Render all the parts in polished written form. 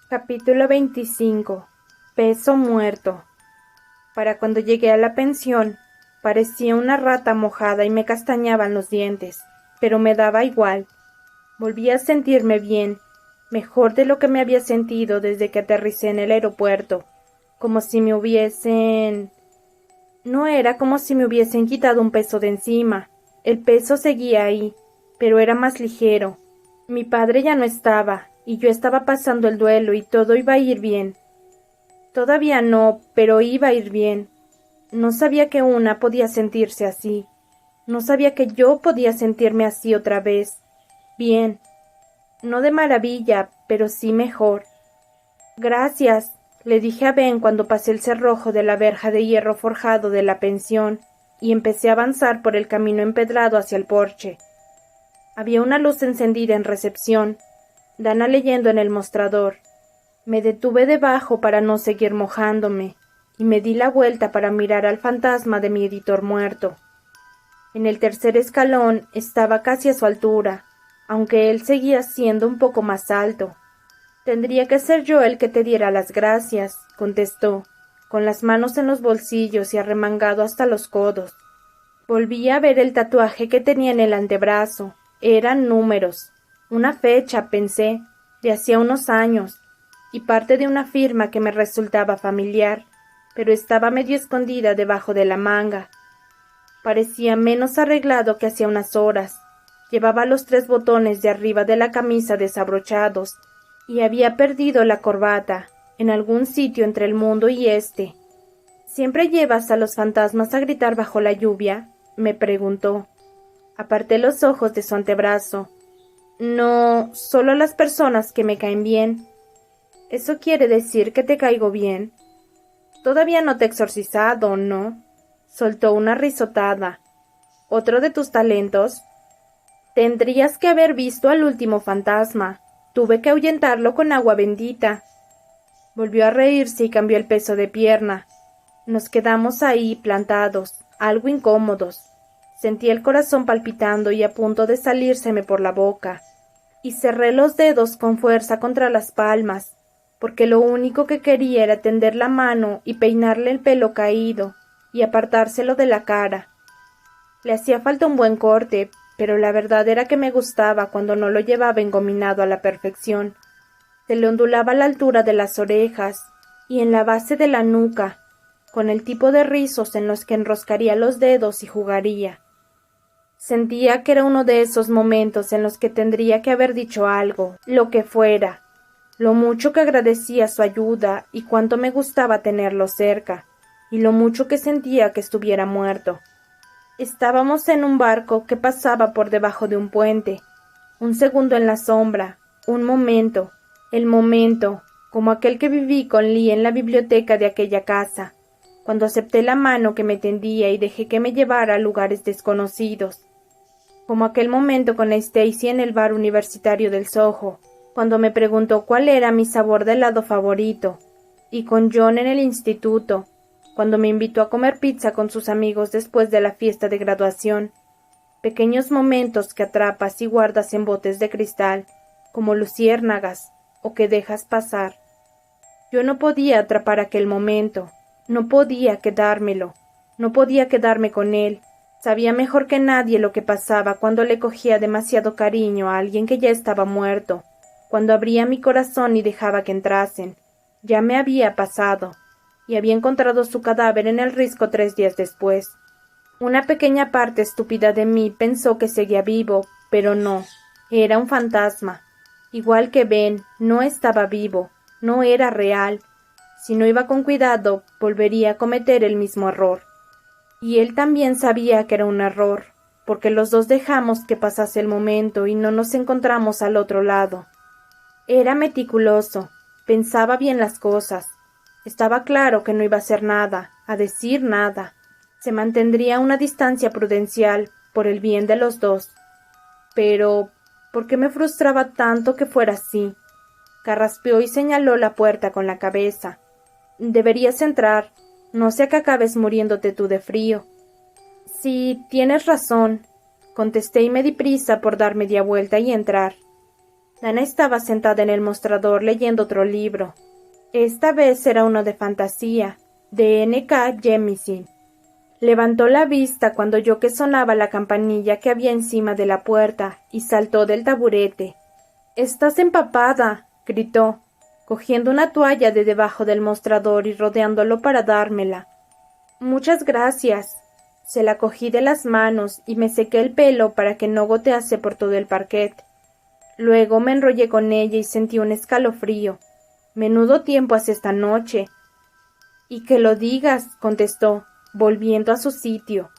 Capítulo 25. Peso muerto. Para cuando llegué a la pensión, parecía una rata mojada y me castañaban los dientes, pero me daba igual. Volví a sentirme bien, mejor de lo que me había sentido desde que aterricé en el aeropuerto, como si me hubiesen... No era como si me hubiesen quitado un peso de encima. El peso seguía ahí, pero era más ligero. Mi padre ya no estaba, y yo estaba pasando el duelo y todo iba a ir bien. Todavía no, pero iba a ir bien. No sabía que una podía sentirse así. No sabía que yo podía sentirme así otra vez. Bien. No de maravilla, pero sí mejor. Gracias, le dije a Ben cuando pasé el cerrojo de la verja de hierro forjado de la pensión y empecé a avanzar por el camino empedrado hacia el porche. Había una luz encendida en recepción, Dana leyendo en el mostrador. Me detuve debajo para no seguir mojándome, y me di la vuelta para mirar al fantasma de mi editor muerto. En el tercer escalón estaba casi a su altura, aunque él seguía siendo un poco más alto. Tendría que ser yo el que te diera las gracias, contestó, con las manos en los bolsillos y arremangado hasta los codos. Volví a ver el tatuaje que tenía en el antebrazo. Eran números. Una fecha, pensé, de hacía unos años, y parte de una firma que me resultaba familiar, pero estaba medio escondida debajo de la manga. Parecía menos arreglado que hacía unas horas. Llevaba los 3 botones de arriba de la camisa desabrochados, y había perdido la corbata, en algún sitio entre el mundo y este. ¿Siempre llevas a los fantasmas a gritar bajo la lluvia?, me preguntó. Aparté los ojos de su antebrazo. No, solo a las personas que me caen bien. ¿Eso quiere decir que te caigo bien? Todavía no te he exorcizado, ¿no? Soltó una risotada. ¿Otro de tus talentos? Tendrías que haber visto al último fantasma. Tuve que ahuyentarlo con agua bendita. Volvió a reírse y cambió el peso de pierna. Nos quedamos ahí, plantados, algo incómodos. Sentí el corazón palpitando y a punto de salírseme por la boca. Y cerré los dedos con fuerza contra las palmas, porque lo único que quería era tender la mano y peinarle el pelo caído, y apartárselo de la cara. Le hacía falta un buen corte, pero la verdad era que me gustaba cuando no lo llevaba engominado a la perfección. Se le ondulaba a la altura de las orejas y en la base de la nuca, con el tipo de rizos en los que enroscaría los dedos y jugaría. Sentía que era uno de esos momentos en los que tendría que haber dicho algo, lo que fuera, lo mucho que agradecía su ayuda y cuánto me gustaba tenerlo cerca, y lo mucho que sentía que estuviera muerto. Estábamos en un barco que pasaba por debajo de un puente. Un segundo en la sombra, un momento, el momento, como aquel que viví con Lee en la biblioteca de aquella casa, cuando acepté la mano que me tendía y dejé que me llevara a lugares desconocidos. Como aquel momento con Stacy en el bar universitario del Soho, cuando me preguntó cuál era mi sabor de helado favorito, y con John en el instituto, cuando me invitó a comer pizza con sus amigos después de la fiesta de graduación. Pequeños momentos que atrapas y guardas en botes de cristal, como luciérnagas, o que dejas pasar. Yo no podía atrapar aquel momento, no podía quedármelo, no podía quedarme con él. Sabía mejor que nadie lo que pasaba cuando le cogía demasiado cariño a alguien que ya estaba muerto, cuando abría mi corazón y dejaba que entrasen. Ya me había pasado, y había encontrado su cadáver en el risco 3 días después. Una pequeña parte estúpida de mí pensó que seguía vivo, pero no, era un fantasma. Igual que Ben, no estaba vivo, no era real. Si no iba con cuidado, volvería a cometer el mismo error. Y él también sabía que era un error, porque los dos dejamos que pasase el momento y no nos encontramos al otro lado. Era meticuloso, pensaba bien las cosas. Estaba claro que no iba a hacer nada, a decir nada. Se mantendría a una distancia prudencial, por el bien de los dos. Pero, ¿por qué me frustraba tanto que fuera así? Carraspeó y señaló la puerta con la cabeza. Deberías entrar, no sea que acabes muriéndote tú de frío. Sí, tienes razón, contesté y me di prisa por dar media vuelta y entrar. Dana estaba sentada en el mostrador leyendo otro libro. Esta vez era uno de fantasía, de N.K. Jemisin. Levantó la vista cuando oyó que sonaba la campanilla que había encima de la puerta y saltó del taburete. «¡Estás empapada!», gritó, cogiendo una toalla de debajo del mostrador y rodeándolo para dármela. «Muchas gracias». Se la cogí de las manos y me sequé el pelo para que no gotease por todo el parquet. Luego me enrollé con ella y sentí un escalofrío. «Menudo tiempo hace esta noche». «Y que lo digas», contestó, volviendo a su sitio.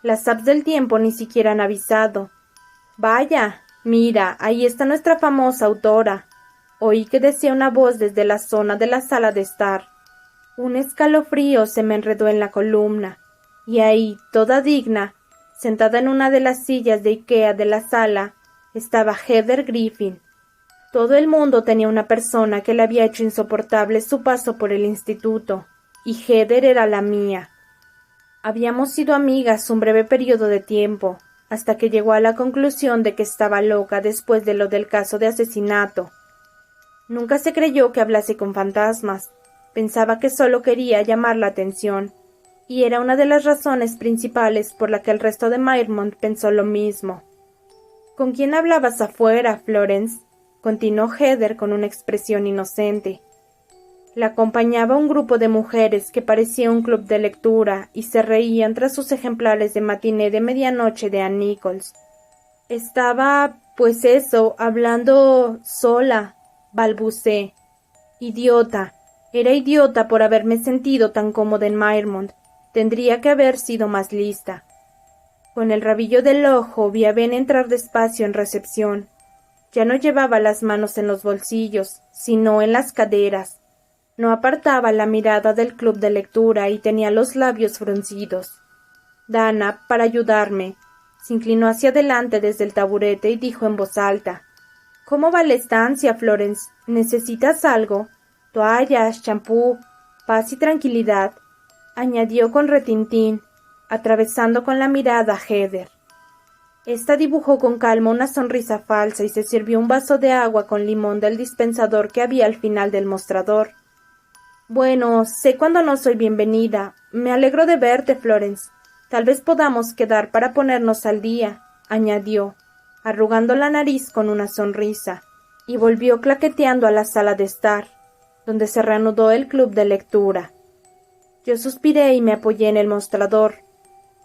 «Las apps del tiempo ni siquiera han avisado». «Vaya, mira, ahí está nuestra famosa autora». Oí que decía una voz desde la zona de la sala de estar. Un escalofrío se me enredó en la columna, y ahí, toda digna, sentada en una de las sillas de Ikea de la sala, estaba Heather Griffin. Todo el mundo tenía una persona que le había hecho insoportable su paso por el instituto, y Heather era la mía. Habíamos sido amigas un breve periodo de tiempo, hasta que llegó a la conclusión de que estaba loca después de lo del caso de asesinato. Nunca se creyó que hablase con fantasmas. Pensaba que solo quería llamar la atención, y era una de las razones principales por la que el resto de Myrmont pensó lo mismo. «¿Con quién hablabas afuera, Florence?», continuó Heather con una expresión inocente. La acompañaba un grupo de mujeres que parecía un club de lectura y se reían tras sus ejemplares de Matiné de Medianoche de Ann Nichols. «Estaba, pues eso, hablando sola», balbuceé. «Idiota. Era idiota por haberme sentido tan cómoda en Myrmont. Tendría que haber sido más lista». Con el rabillo del ojo vi a Ben entrar despacio en recepción. Ya no llevaba las manos en los bolsillos, sino en las caderas. No apartaba la mirada del club de lectura y tenía los labios fruncidos. Dana, para ayudarme, se inclinó hacia adelante desde el taburete y dijo en voz alta: «¿Cómo va la estancia, Florence? ¿Necesitas algo? Toallas, champú, paz y tranquilidad», añadió con retintín, atravesando con la mirada a Heather. Esta dibujó con calma una sonrisa falsa y se sirvió un vaso de agua con limón del dispensador que había al final del mostrador. «Bueno, sé cuando no soy bienvenida. Me alegro de verte, Florence. Tal vez podamos quedar para ponernos al día», añadió, arrugando la nariz con una sonrisa, y volvió claqueteando a la sala de estar, donde se reanudó el club de lectura. Yo suspiré y me apoyé en el mostrador.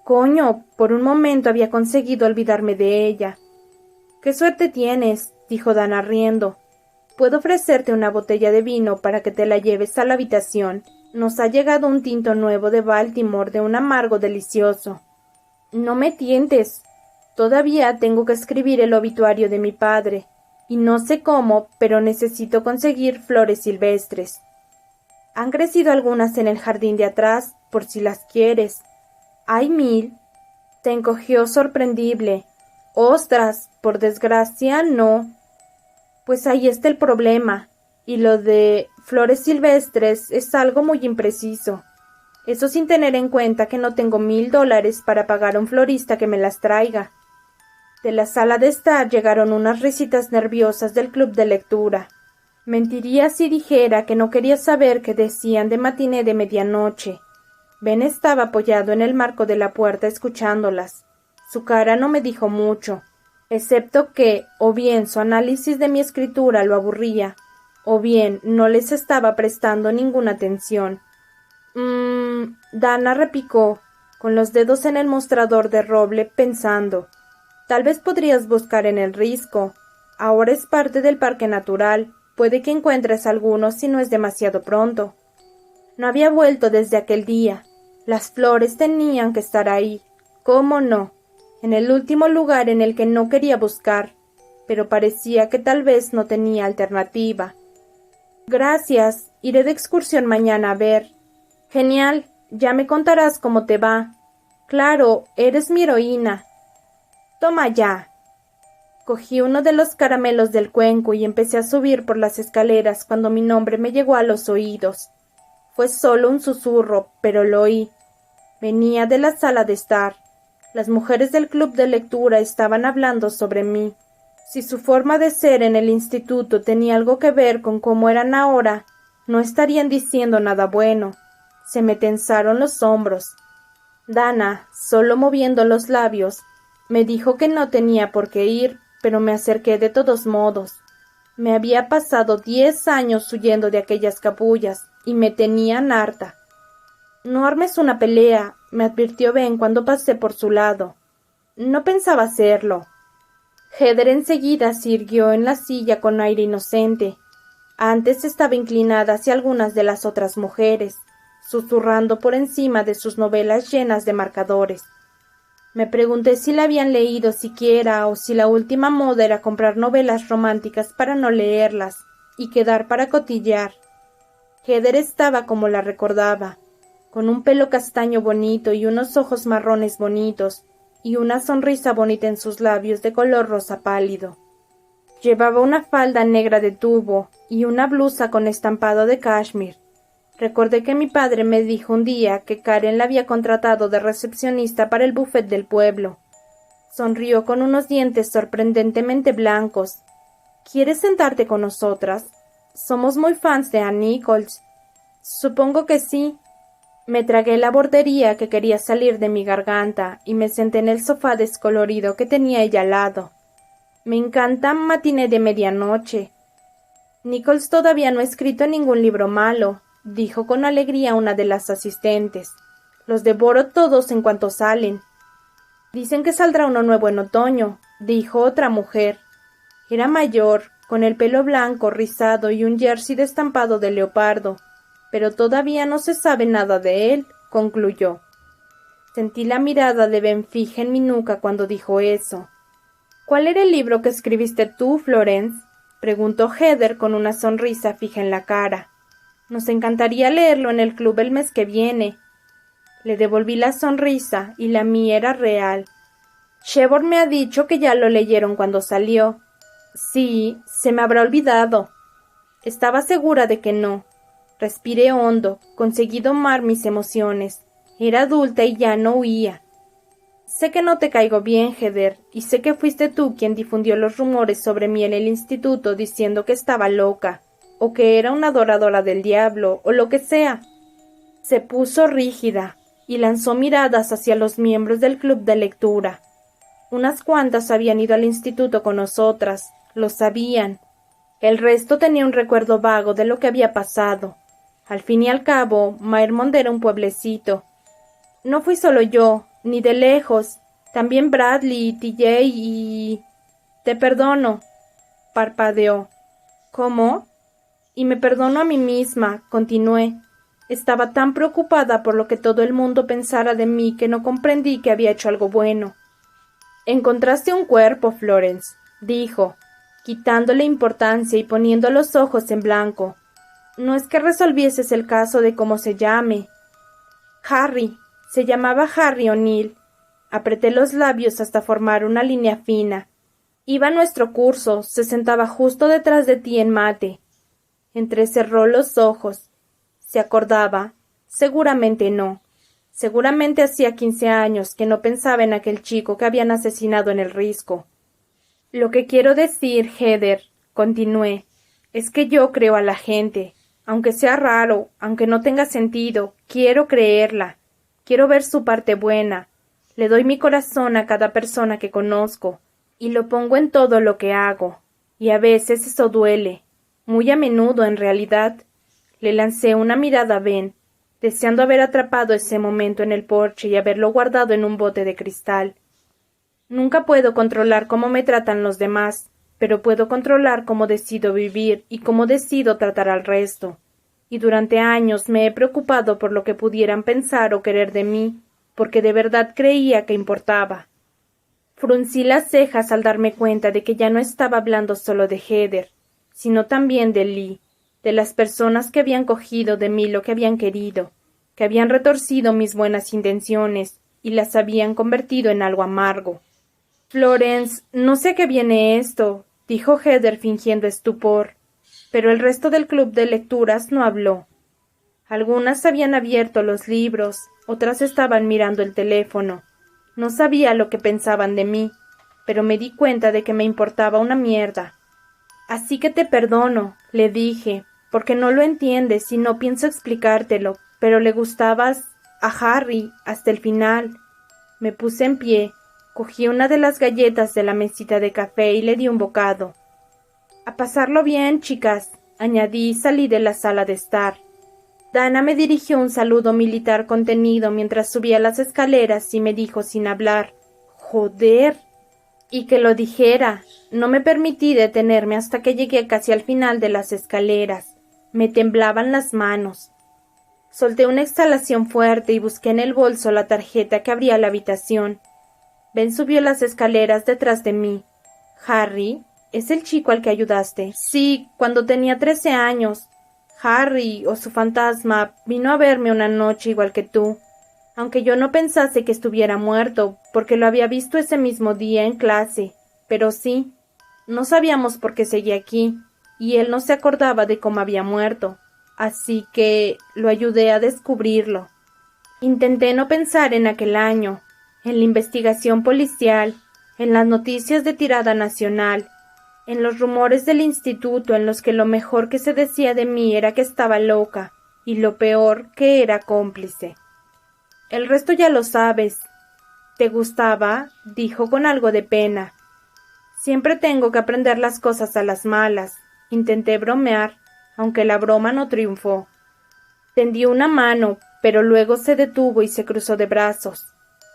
Coño, por un momento había conseguido olvidarme de ella. «¡Qué suerte tienes!», dijo Dana riendo. «Puedo ofrecerte una botella de vino para que te la lleves a la habitación. Nos ha llegado un tinto nuevo de Baltimore de un amargo delicioso». «No me tientes. Todavía tengo que escribir el obituario de mi padre, y no sé cómo, pero necesito conseguir flores silvestres. Han crecido algunas en el jardín de atrás, por si las quieres». «¿Hay 1000? Se encogió sorprendible. «Ostras, por desgracia, no». «Pues ahí está el problema. Y lo de flores silvestres es algo muy impreciso. Eso sin tener en cuenta que no tengo $1000 para pagar a un florista que me las traiga». De la sala de estar llegaron unas risitas nerviosas del club de lectura. Mentiría si dijera que no quería saber qué decían de Matiné de Medianoche. Ben estaba apoyado en el marco de la puerta escuchándolas. Su cara no me dijo mucho, excepto que, o bien su análisis de mi escritura lo aburría, o bien no les estaba prestando ninguna atención. Dana repicó, con los dedos en el mostrador de roble, pensando. «Tal vez podrías buscar en el risco. Ahora es parte del parque natural. Puede que encuentres algunos si no es demasiado pronto». No había vuelto desde aquel día. Las flores tenían que estar ahí. ¿Cómo no? En el último lugar en el que no quería buscar, pero parecía que tal vez no tenía alternativa. «Gracias. Iré de excursión mañana a ver». «Genial. Ya me contarás cómo te va». «Claro, eres mi heroína». «Toma ya». Cogí uno de los caramelos del cuenco y empecé a subir por las escaleras cuando mi nombre me llegó a los oídos. Fue solo un susurro, pero lo oí. Venía de la sala de estar. Las mujeres del club de lectura estaban hablando sobre mí. Si su forma de ser en el instituto tenía algo que ver con cómo eran ahora, no estarían diciendo nada bueno. Se me tensaron los hombros. Dana, solo moviendo los labios, me dijo que no tenía por qué ir, pero me acerqué de todos modos. Me había pasado 10 años huyendo de aquellas capullas y me tenían harta. No armes una pelea, me advirtió Ben cuando pasé por su lado. No pensaba hacerlo. Heather enseguida se irguió en la silla con aire inocente. Antes estaba inclinada hacia algunas de las otras mujeres, susurrando por encima de sus novelas llenas de marcadores. Me pregunté si la habían leído siquiera o si la última moda era comprar novelas románticas para no leerlas y quedar para cotillear. Heather estaba como la recordaba, con un pelo castaño bonito y unos ojos marrones bonitos, y una sonrisa bonita en sus labios de color rosa pálido. Llevaba una falda negra de tubo y una blusa con estampado de cashmere. Recordé que mi padre me dijo un día que Karen la había contratado de recepcionista para el buffet del pueblo. Sonrió con unos dientes sorprendentemente blancos. ¿Quieres sentarte con nosotras? Somos muy fans de Ann Nichols. Supongo que sí. Me tragué la bordería que quería salir de mi garganta y me senté en el sofá descolorido que tenía ella al lado. Me encanta Matiné de medianoche. Nichols todavía no ha escrito ningún libro malo, dijo con alegría una de las asistentes. Los devoro todos en cuanto salen. Dicen que saldrá uno nuevo en otoño, dijo otra mujer. Era mayor, con el pelo blanco rizado y un jersey de estampado de leopardo, pero todavía no se sabe nada de él, concluyó. Sentí la mirada de Ben fija en mi nuca cuando dijo eso. ¿Cuál era el libro que escribiste tú, Florence? Preguntó Heather con una sonrisa fija en la cara. Nos encantaría leerlo en el club el mes que viene. Le devolví la sonrisa y la mía era real. Shevor me ha dicho que ya lo leyeron cuando salió. Sí, se me habrá olvidado. Estaba segura de que no. Respiré hondo, conseguí domar mis emociones. Era adulta y ya no huía. Sé que no te caigo bien, Heather, y sé que fuiste tú quien difundió los rumores sobre mí en el instituto diciendo que estaba loca, o que era una adoradora del diablo, o lo que sea. Se puso rígida y lanzó miradas hacia los miembros del club de lectura. Unas cuantas habían ido al instituto con nosotras, lo sabían. El resto tenía un recuerdo vago de lo que había pasado. Al fin y al cabo, Maermont era un pueblecito. No fui solo yo, ni de lejos. También Bradley, TJ y... Te perdono, parpadeó. ¿Cómo? Y me perdono a mí misma, continué. Estaba tan preocupada por lo que todo el mundo pensara de mí que no comprendí que había hecho algo bueno. Encontraste un cuerpo, Florence, dijo, quitándole importancia y poniendo los ojos en blanco. No es que resolvieses el caso de cómo se llame. Harry, se llamaba Harry O'Neill. Apreté los labios hasta formar una línea fina. Iba a nuestro curso, se sentaba justo detrás de ti en mate. Entrecerró los ojos. ¿Se acordaba? Seguramente no. Seguramente hacía 15 años que no pensaba en aquel chico que habían asesinado en el Risco. Lo que quiero decir, Heather, continué, es que yo creo a la gente. Aunque sea raro, aunque no tenga sentido, quiero creerla. Quiero ver su parte buena. Le doy mi corazón a cada persona que conozco, y lo pongo en todo lo que hago. Y a veces eso duele. Muy a menudo, en realidad. Le lancé una mirada a Ben, deseando haber atrapado ese momento en el porche y haberlo guardado en un bote de cristal. Nunca puedo controlar cómo me tratan los demás, pero puedo controlar cómo decido vivir y cómo decido tratar al resto. Y durante años me he preocupado por lo que pudieran pensar o querer de mí, porque de verdad creía que importaba. Fruncí las cejas al darme cuenta de que ya no estaba hablando solo de Heather, sino también de Lee, de las personas que habían cogido de mí lo que habían querido, que habían retorcido mis buenas intenciones y las habían convertido en algo amargo. Florence, no sé a qué viene esto, dijo Heather fingiendo estupor, pero el resto del club de lecturas no habló. Algunas habían abierto los libros, otras estaban mirando el teléfono. No sabía lo que pensaban de mí. pero me di cuenta de que me importaba una mierda. Así que te perdono, le dije, porque no lo entiendes y no pienso explicártelo, pero le gustabas a Harry hasta el final. Me puse en pie, cogí una de las galletas de la mesita de café y le di un bocado. A pasarlo bien, chicas, añadí y salí de la sala de estar. Dana me dirigió un saludo militar contenido mientras subía las escaleras y me dijo sin hablar: «Joder». Y que lo dijera. No me permití detenerme hasta que llegué casi al final de las escaleras. Me temblaban las manos. Solté una exhalación fuerte y busqué en el bolso la tarjeta que abría la habitación. Ben subió las escaleras detrás de mí. «Harry, ¿es el chico al que ayudaste?» «Sí, cuando tenía 13 años. Harry, o su fantasma, vino a verme una noche igual que tú, aunque yo no pensase que estuviera muerto, porque lo había visto ese mismo día en clase. Pero sí, no sabíamos por qué seguía aquí, y él no se acordaba de cómo había muerto, así que lo ayudé a descubrirlo. Intenté no pensar en aquel año, en la investigación policial, en las noticias de tirada nacional, en los rumores del instituto en los que lo mejor que se decía de mí era que estaba loca, y lo peor que era cómplice. El resto ya lo sabes. ¿Te gustaba?, dijo con algo de pena. Siempre tengo que aprender las cosas a las malas. Intenté bromear, aunque la broma no triunfó. Tendió una mano, pero luego se detuvo y se cruzó de brazos.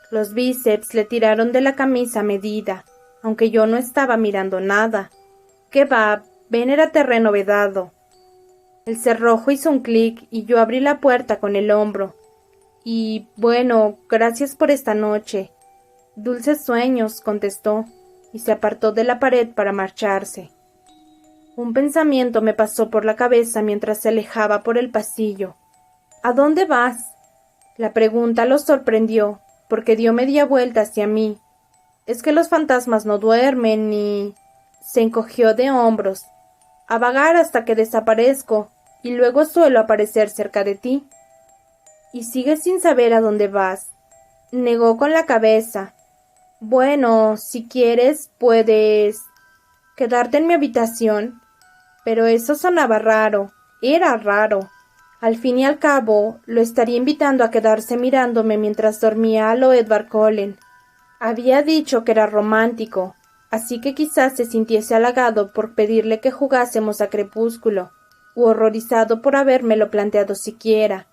Los bíceps le tiraron de la camisa a medida, aunque yo no estaba mirando nada. «¿Qué va? Ben era terreno vedado». El cerrojo hizo un clic y yo abrí la puerta con el hombro. «Y, bueno, gracias por esta noche». «Dulces sueños», contestó, y se apartó de la pared para marcharse. Un pensamiento me pasó por la cabeza mientras se alejaba por el pasillo. «¿A dónde vas?». La pregunta lo sorprendió, porque dio media vuelta hacia mí. «Es que los fantasmas no duermen y...». Se encogió de hombros. «A vagar hasta que desaparezco, y luego suelo aparecer cerca de ti». «¿Y sigues sin saber a dónde vas?». Negó con la cabeza. «Bueno, si quieres, puedes quedarte en mi habitación». Pero eso sonaba raro. Era raro. Al fin y al cabo, lo estaría invitando a quedarse mirándome mientras dormía a lo Edward Cullen. Había dicho que era romántico, así que quizás se sintiese halagado por pedirle que jugásemos a Crepúsculo, u horrorizado por habérmelo planteado siquiera.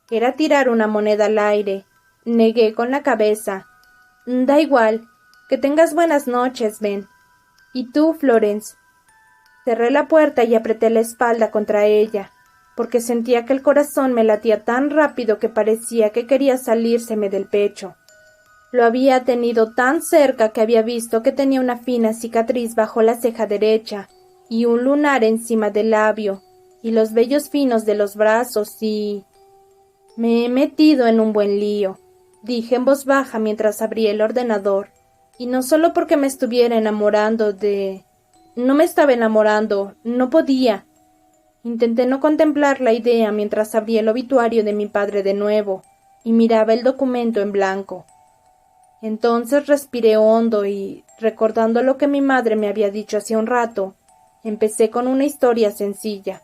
Era tirar una moneda al aire. Negué con la cabeza. «Da igual. Que tengas buenas noches, Ben». «¿Y tú, Florence?». Cerré la puerta y apreté la espalda contra ella, porque sentía que el corazón me latía tan rápido que parecía que quería salírseme del pecho. Lo había tenido tan cerca que había visto que tenía una fina cicatriz bajo la ceja derecha, y un lunar encima del labio, y los vellos finos de los brazos, y... «Me he metido en un buen lío», dije en voz baja mientras abría el ordenador, y no solo porque me estuviera enamorando de... No me estaba enamorando, no podía. Intenté no contemplar la idea mientras abría el obituario de mi padre de nuevo, y miraba el documento en blanco. Entonces respiré hondo y, recordando lo que mi madre me había dicho hace un rato, empecé con una historia sencilla.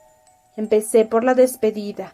Empecé por la despedida.